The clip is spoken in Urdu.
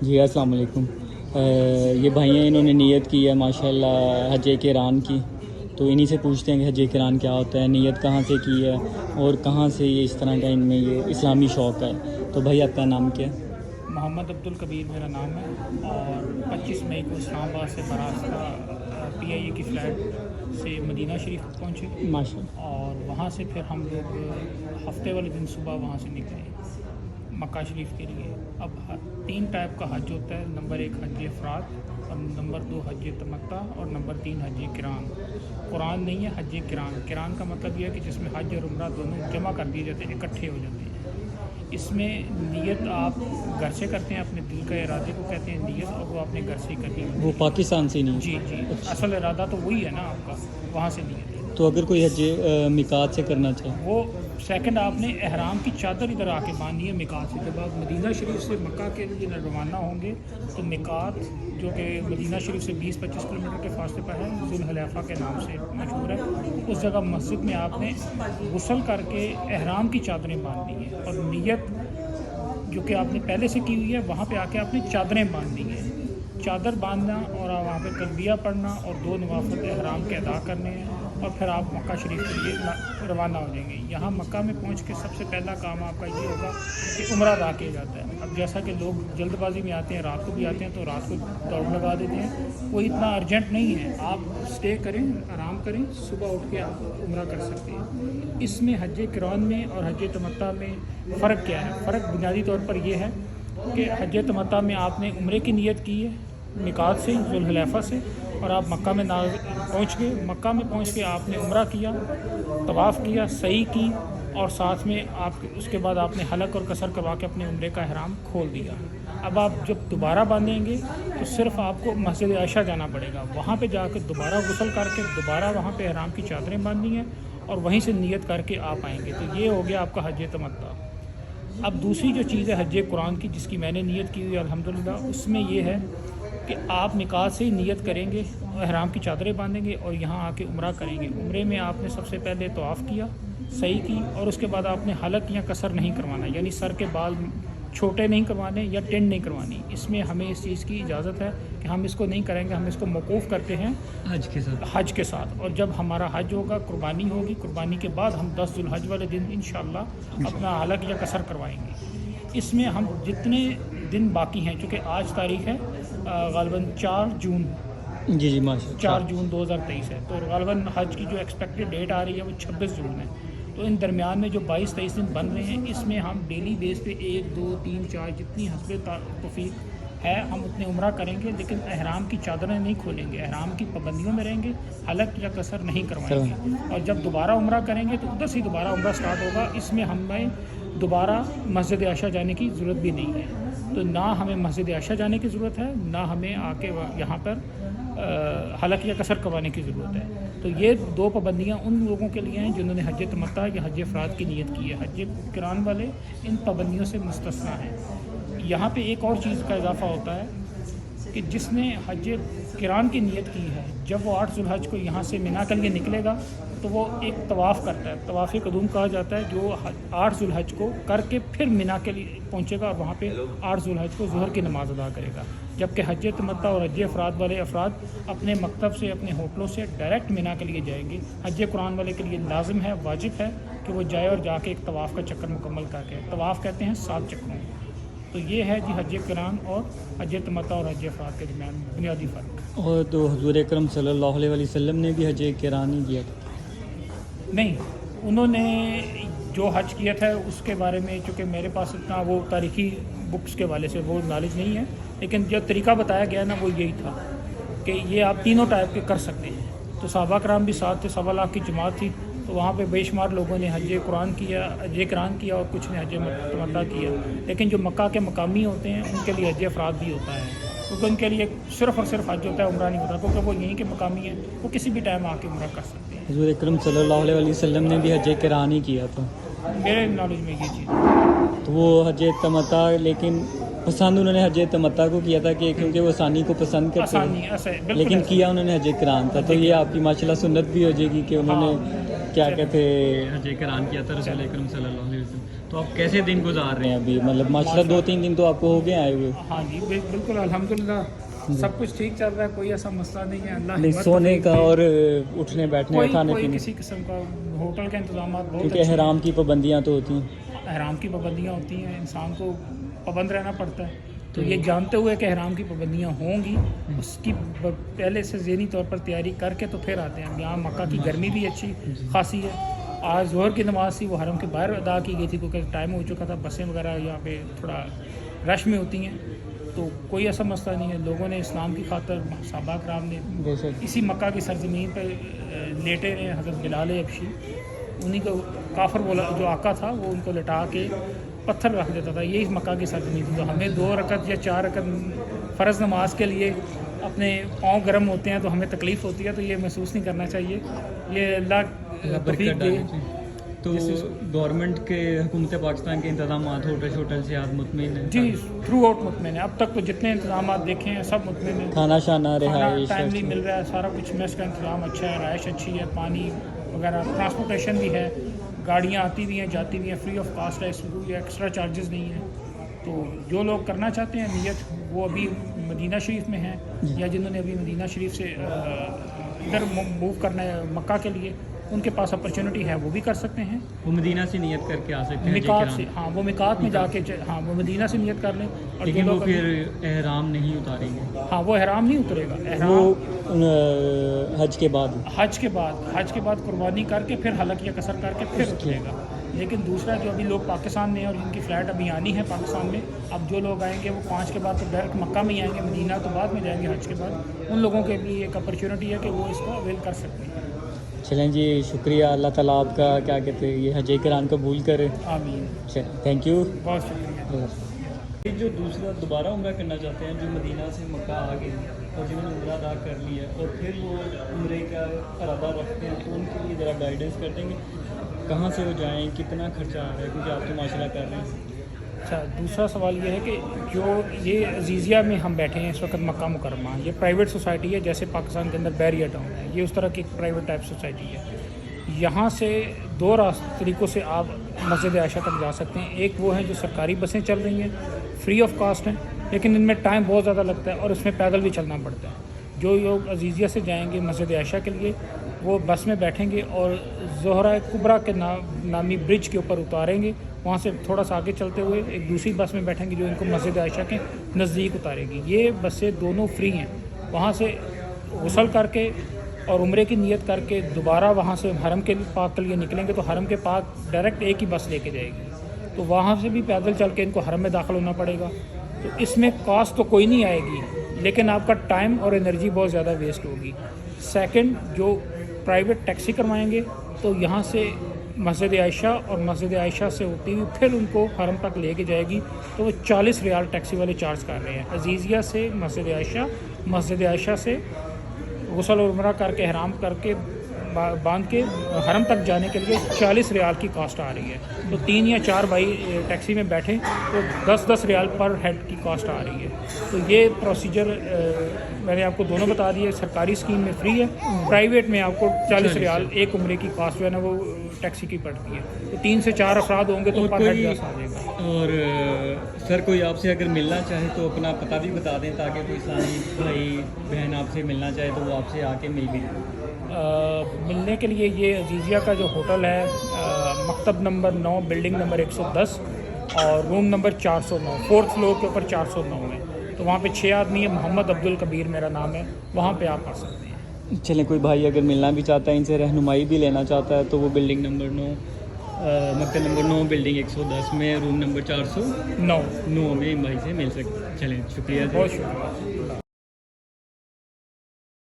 جی السلام علیکم۔ یہ بھائی ہیں، انہوں نے نیت کی ہے ماشاءاللہ حج قران کی، تو انہی سے پوچھتے ہیں کہ حج قران کیا ہوتا ہے، نیت کہاں سے کی ہے اور کہاں سے یہ اس طرح کا ان میں یہ اسلامی شوق ہے۔ تو بھائی آپ کا نام کیا ہے؟ محمد عبدالکبیر میرا نام ہے، اور 25 مئی کو اسلام آباد سے براستہ PIA کی فلائٹ سے مدینہ شریف پہنچے، ماشاءاللہ۔ اور وہاں سے پھر ہم لوگ ہفتے والے دن صبح وہاں سے نکلے مکہ شریف کے لیے۔ اب 3 ٹائپ کا حج ہوتا ہے، نمبر 1 حج افراد، اور نمبر 2 حج تمتع، اور نمبر 3 حج قران۔ قرآن نہیں ہے، حج قران۔ قران کا مطلب یہ ہے کہ جس میں حج اور عمرہ دونوں جمع کر دیے جاتے ہیں، اکٹھے ہو جاتے ہیں۔ اس میں نیت آپ گھر سے کرتے ہیں، اپنے دل کا ارادے کو کہتے ہیں نیت، اور وہ اپنے گھر سے ہی کرنی ہوتی ہے۔ وہ پاکستان سے نہیں؟ جی جی، اصل ارادہ تو وہی ہے نا آپ کا، وہاں سے نیت ہے۔ تو اگر کوئی حج میقات سے کرنا چاہے؟ وہ سیکنڈ آپ نے احرام کی چادر ادھر آ کے باندھنی ہے میقات سے۔ جب آپ مدینہ شریف سے مکہ کے لیے روانہ ہوں گے تو میقات، جو کہ مدینہ شریف سے 20-25 کلومیٹر کے فاصلے پر ہے، ذوالحلیفہ کے نام سے مشہور ہے، اس جگہ مسجد میں آپ نے غسل کر کے احرام کی چادریں باندھنی ہیں، اور نیت جو کہ آپ نے پہلے سے کی ہوئی ہے وہاں پہ آ کے آپ نے چادریں باندھنی ہیں۔ چادر باندھنا اور وہاں پہ تلبیہ پڑھنا اور 2 نوافل احرام کے ادا کرنے ہیں، اور پھر آپ مکہ شریف کے لیے روانہ ہو جائیں گے۔ یہاں مکہ میں پہنچ کے سب سے پہلا کام آپ کا یہ ہوگا کہ عمرہ ادا کیا جاتا ہے۔ اب جیسا کہ لوگ جلد بازی میں آتے ہیں، رات کو بھی آتے ہیں، تو رات کو دوڑ لگا دیتے ہیں، کوئی اتنا ارجنٹ نہیں ہے، آپ اسٹے کریں، آرام کریں، صبح اٹھ کے آپ عمرہ کر سکتے ہیں۔ اس میں حج قران میں اور حج تمتع میں فرق کیا ہے؟ فرق بنیادی طور پر یہ ہے کہ حج تمتع میں آپ نے عمرے کی نیت کی ہے میقات سے، ذوالحلیفہ سے، اور آپ مکہ میں پہنچ گئے۔ مکہ میں پہنچ کے آپ نے عمرہ کیا، طواف کیا، سعی کی، اور ساتھ میں آپ اس کے بعد آپ نے حلق اور قصر کروا کے اپنے عمرے کا احرام کھول دیا۔ اب آپ جب دوبارہ باندھیں گے تو صرف آپ کو مسجد عائشہ جانا پڑے گا، وہاں پہ جا کے دوبارہ غسل کر کے دوبارہ وہاں پہ احرام کی چادریں باندھنی ہیں، اور وہیں سے نیت کر کے آپ آئیں گے۔ تو یہ ہو گیا آپ کا حج تمتع۔ اب دوسری جو چیز ہے حج قران کی، جس کی میں نے نیت کی ہوئی ہے الحمدللہ، اس میں یہ ہے کہ آپ میقات سے ہی نیت کریں گے، احرام کی چادریں باندھیں گے، اور یہاں آ کے عمرہ کریں گے۔ عمرے میں آپ نے سب سے پہلے طواف کیا، سعی کی، اور اس کے بعد آپ نے حلق یا قصر نہیں کروانا، یعنی سر کے بال چھوٹے نہیں کروانے یا ٹینڈ نہیں کروانی۔ اس میں ہمیں اس چیز کی اجازت ہے کہ ہم اس کو نہیں کریں گے، ہم اس کو موقوف کرتے ہیں حج کے ساتھ۔ اور جب ہمارا حج ہوگا، قربانی ہوگی، قربانی کے بعد ہم 10 ذوالحج والے دن انشاءاللہ اپنا حلق یا قصر کروائیں گے۔ اس میں ہم جتنے دن باقی ہیں، چونکہ آج تاریخ ہے غالباً 4 جون، جی ماشاءاللہ 4 جون 2023 ہے، تو غالباً حج کی جو ایکسپیکٹڈ ڈیٹ آ رہی ہے وہ 26 جون ہے۔ تو ان درمیان میں جو 22-23 دن بن رہے ہیں، اس میں ہم ڈیلی بیس پہ 1 2 3 4 جتنی حسب توفیق ہے ہم اتنے عمرہ کریں گے، لیکن احرام کی چادریں نہیں کھولیں گے، احرام کی پابندیوں میں رہیں گے، حلق یا قصر نہیں کروائیں گے۔ اور جب دوبارہ عمرہ کریں گے تو ادھر سے دوبارہ عمرہ سٹارٹ ہوگا۔ اس میں ہمیں دوبارہ مسجد عائشہ جانے کی ضرورت بھی نہیں ہے، تو نہ ہمیں مسجد عائشہ جانے کی ضرورت ہے، نہ ہمیں آ کے یہاں پر حلق یا قصر کروانے کی ضرورت ہے۔ تو یہ 2 پابندیاں ان لوگوں کے لیے ہیں جنہوں نے حج تمتع یا حج افراد کی نیت کی ہے۔ حج قران والے ان پابندیوں سے مستثنیٰ ہیں۔ یہاں پہ ایک اور چیز کا اضافہ ہوتا ہے کہ جس نے حج قران کی نیت کی ہے، جب وہ 8 ذوالحج کو یہاں سے مینا کے لیے نکلے گا تو وہ ایک طواف کرتا ہے، طواف قدوم کہا جاتا ہے، جو 8 ذوالحج کو کر کے پھر مینا کے لیے پہنچے گا، اور وہاں پہ 8 ذوالحج کو ظہر کی نماز ادا کرے گا۔ جبکہ حج تمتع اور حج افراد والے افراد اپنے مکتب سے، اپنے ہوٹلوں سے ڈائریکٹ مینا کے لیے جائیں گے۔ حج قران والے کے لیے لازم ہے، واجب ہے کہ وہ جائے اور جا کے ایک طواف کا چکر مکمل کر کے، طواف کہتے ہیں 7 چکروں۔ تو یہ ہے جی حج قران اور حج تمتع اور حج افراد کے درمیان بنیادی فرق۔ اور تو حضور اکرم صلی اللہ علیہ وسلم نے بھی حج قران ہی کیا تھا؟ نہیں، انہوں نے جو حج کیا تھا اس کے بارے میں چونکہ میرے پاس اتنا وہ تاریخی بکس کے حوالے سے وہ نالج نہیں ہے، لیکن جو طریقہ بتایا گیا نا وہ یہی تھا کہ یہ آپ تینوں ٹائپ کے کر سکتے ہیں۔ تو صحابہ کرام بھی ساتھ تھے، 1.25 لاکھ کی جماعت تھی، تو وہاں پہ بے شمار لوگوں نے حج قران کیا، حج قران کیا، اور کچھ نے حج تمتع کیا۔ لیکن جو مکہ کے مقامی ہوتے ہیں ان کے لیے حج افراد بھی ہوتا ہے، کیونکہ ان کے لیے صرف اور صرف حج ہوتا ہے، عمرہ نہیں ہوتا، کیونکہ وہ یہیں کے مقامی ہیں، وہ کسی بھی ٹائم آ کے عمرہ کر سکتے ہیں۔ حضور اکرم صلی اللہ علیہ وسلم نے بھی حج قران ہی کیا تھا میرے نالج میں یہ چیز ہے۔ تو وہ حج تمتع، لیکن پسند انہوں نے حج تمتع کو کیا تھا کہ کیونکہ وہ آسانی کو پسند کرتے ہیں، لیکن کیا انہوں نے حج قران تھا۔ تو یہ آپ کی ماشاءاللہ سنت بھی ہو جائے گی کہ انہوں نے کیا کہتے حج قران کیا تھا رسول اکرم صلی اللہ علیہ وسلم۔ تو آپ کیسے دن گزار رہے ہیں ابھی؟ مطلب ماشاء اللہ 2-3 دن تو آپ کو ہو گئے آئے ہوئے. ہاں جی بالکل الحمدللہ سب کچھ ٹھیک چل رہا ہے, کوئی ایسا مسئلہ نہیں ہے. اللہ نہیں ہمت سونے توفیق کا دے. اور اٹھنے بیٹھنے کا کھانے کوئی پینے کسی قسم کا ہوٹل کے انتظامات بہت کیونکہ اچھے ہیں. احرام کی پابندیاں تو ہوتی ہیں. احرام کی پابندیاں ہوتی ہیں, انسان کو پابند رہنا پڑتا ہے. تو یہ جانتے ہوئے کہ احرام کی پابندیاں ہوں گی, اس کی پہلے سے ذہنی طور پر تیاری کر کے تو پھر آتے ہیں. یہاں مکہ کی گرمی بھی اچھی خاصی ہے. آج ظہر کی نماز تھی وہ حرم کے باہر ادا کی گئی تھی کیونکہ ٹائم ہو چکا تھا. بسیں وغیرہ یہاں پہ تھوڑا رش میں ہوتی ہیں, تو کوئی ایسا مسئلہ نہیں ہے. لوگوں نے اسلام کی خاطر صحابہ کرام نے اسی مکہ کی سرزمین پہ لیٹے رہے. حضرت بلال حبشی انہیں کو کافر بولا جو آقا تھا وہ ان کو لٹا کے پتھر رکھ دیتا تھا. یہی مکہ کی سرزمین تھی. تو ہمیں 2 رکعت یا 4 رکعت فرض نماز کے لیے اپنے پاؤں گرم ہوتے ہیں تو ہمیں تکلیف ہوتی ہے, تو یہ محسوس نہیں کرنا چاہیے. یہ اللہ توفیق دے. تو گورنمنٹ کے حکومت پاکستان کے انتظامات ہوٹل سے آپ مطمئن ہیں؟ جی تھرو آؤٹ مطمئن ہے. اب تک تو جتنے انتظامات دیکھے ہیں سب مطمئن ہیں. کھانا شانا رہائش ٹائملی مل رہا ہے, سارا کچھ. میس کا انتظام اچھا ہے, رہائش اچھی ہے, پانی وغیرہ, ٹرانسپورٹیشن بھی ہے, گاڑیاں آتی بھی ہیں جاتی بھی ہیں, فری آف کاسٹ ہے, اس میں کوئی ایکسٹرا چارجز نہیں ہیں. تو جو لوگ کرنا چاہتے ہیں نیت, وہ ابھی مدینہ شریف میں ہیں یا جنہوں نے ابھی مدینہ شریف سے ادھر موو کرنا ہے مکہ کے لیے, ان کے پاس اپرچونٹی ہے, وہ بھی کر سکتے ہیں. وہ مدینہ سے نیت کر کے آ سکتے ہیں مقات سے. ہاں وہ مقات میں جا کے, ہاں وہ مدینہ سے نیت کر لیں. اور لیکن وہ پھر احرام نہیں اتاریں گے. ہاں وہ احرام نہیں اترے گا. احرام حج کے بعد قربانی کر کے پھر حلق یا قصر کر کے پھر اترے گا. لیکن دوسرا جو ابھی لوگ پاکستان میں اور جن کی فلائٹ ابھی آنی ہے پاکستان میں, اب جو لوگ آئیں گے وہ 5 کے بعد تو ڈائریکٹ مکہ میں ہی آئیں گے, مدینہ تو بعد میں جائیں گے حج کے بعد. ان لوگوں کے لیے ایک اپرچونٹی ہے کہ وہ اس کو اویل کر سکتے ہیں. چلیں جی, شکریہ. اللہ تعالیٰ آپ کا کیا کہتے ہیں یہ حج کران قبول کرے. آمین. Thank you. بہت شکریہ. جو دوسرا دوبارہ عمرہ کرنا چاہتے ہیں, جو مدینہ سے مکہ آ گئے اور جنہوں نے عمرہ ادا کر لیا اور پھر وہ عمرے کا ارادہ رکھتے ہیں, تو ان کے لیے ذرا گائیڈنس کر دیں گے کہاں سے وہ جائیں, کتنا خرچہ آ رہا ہے, کیونکہ آپ تو ماشاء اللہ کر رہے ہیں. اچھا, دوسرا سوال یہ ہے کہ جو یہ عزیزیہ میں ہم بیٹھے ہیں اس وقت مکہ مکرمہ, یہ پرائیویٹ سوسائٹی ہے جیسے پاکستان کے اندر بیریا ٹاؤن ہے, یہ اس طرح کی ایک پرائیویٹ ٹائپ سوسائٹی ہے. یہاں سے 2 طریقوں سے آپ مسجد عائشہ تک جا سکتے ہیں. ایک وہ ہیں جو سرکاری بسیں چل رہی ہیں, فری آف کاسٹ ہیں, لیکن ان میں ٹائم بہت زیادہ لگتا ہے اور اس میں پیدل بھی چلنا پڑتا ہے. جو لوگ عزیزیہ سے جائیں گے مسجد عائشہ کے لیے, وہ بس میں بیٹھیں گے اور زہرہ کبریٰ کے نامی برج کے اوپر اتاریں گے. وہاں سے تھوڑا سا آگے چلتے ہوئے ایک دوسری بس میں بیٹھیں گے جو ان کو مسجد عائشہ کے نزدیک اتارے گی. یہ بسیں دونوں فری ہیں. وہاں سے غسل کر کے اور عمرے کی نیت کر کے دوبارہ وہاں سے حرم کے پاک کے لیے نکلیں گے تو حرم کے پاک ڈائریکٹ ایک ہی بس لے کے جائے گی. تو وہاں سے بھی پیدل چل کے ان کو حرم میں داخل ہونا پڑے گا. تو اس میں کاسٹ تو کوئی نہیں آئے گی, لیکن آپ کا ٹائم اور انرجی بہت زیادہ ویسٹ ہوگی. سیکنڈ, جو پرائیویٹ ٹیکسی کروائیں گے تو یہاں سے مسجد عائشہ اور مسجد عائشہ سے ہوتی ہوئی پھر ان کو حرم تک لے کے جائے گی, تو وہ 40 ریال ٹیکسی والے چارج کر رہے ہیں. عزیزیہ سے مسجد عائشہ سے غسل اور عمرہ کر کے احرام کر کے باندھ کے حرم تک جانے کے لیے 40 ریال کی کاسٹ آ رہی ہے. تو 3 یا 4 بھائی ٹیکسی میں بیٹھیں تو 10-10 ریال پر ہیڈ کی کاسٹ آ رہی ہے. تو یہ پروسیجر میں نے آپ کو دونوں بتا دیے. سرکاری اسکیم میں فری ہے, پرائیویٹ میں آپ کو 40 ریال ایک عمرے کی کاسٹ جو ہے نا وہ ٹیکسی کی پڑتی ہے. تو 3 سے 4 افراد ہوں گے تو پر ہیڈ 10 آ جائے گا. اور سر کوئی آپ سے اگر ملنا چاہے تو اپنا پتہ بھی بتا دیں تاکہ کوئی اسلامی بھائی بہن آپ سے ملنا چاہے تو وہ آپ سے آ کے مل بھی. ملنے کے لیے یہ عزیزیہ کا جو ہوٹل ہے مکتب نمبر 9 بلڈنگ نمبر 110 اور روم نمبر 409 4th فلور کے اوپر 409 میں. تو وہاں پہ 6 آدمی ہیں. محمد عبدالکبیر میرا نام ہے, وہاں پہ آپ آ سکتے ہیں. چلیں, کوئی بھائی اگر ملنا بھی چاہتا ہے, ان سے رہنمائی بھی لینا چاہتا ہے تو وہ بلڈنگ نمبر 9 مکتب نمبر 9 بلڈنگ 110 میں روم نمبر 409 میں بھائی سے مل سکتے. چلیں, شکریہ. بہت شکریہ.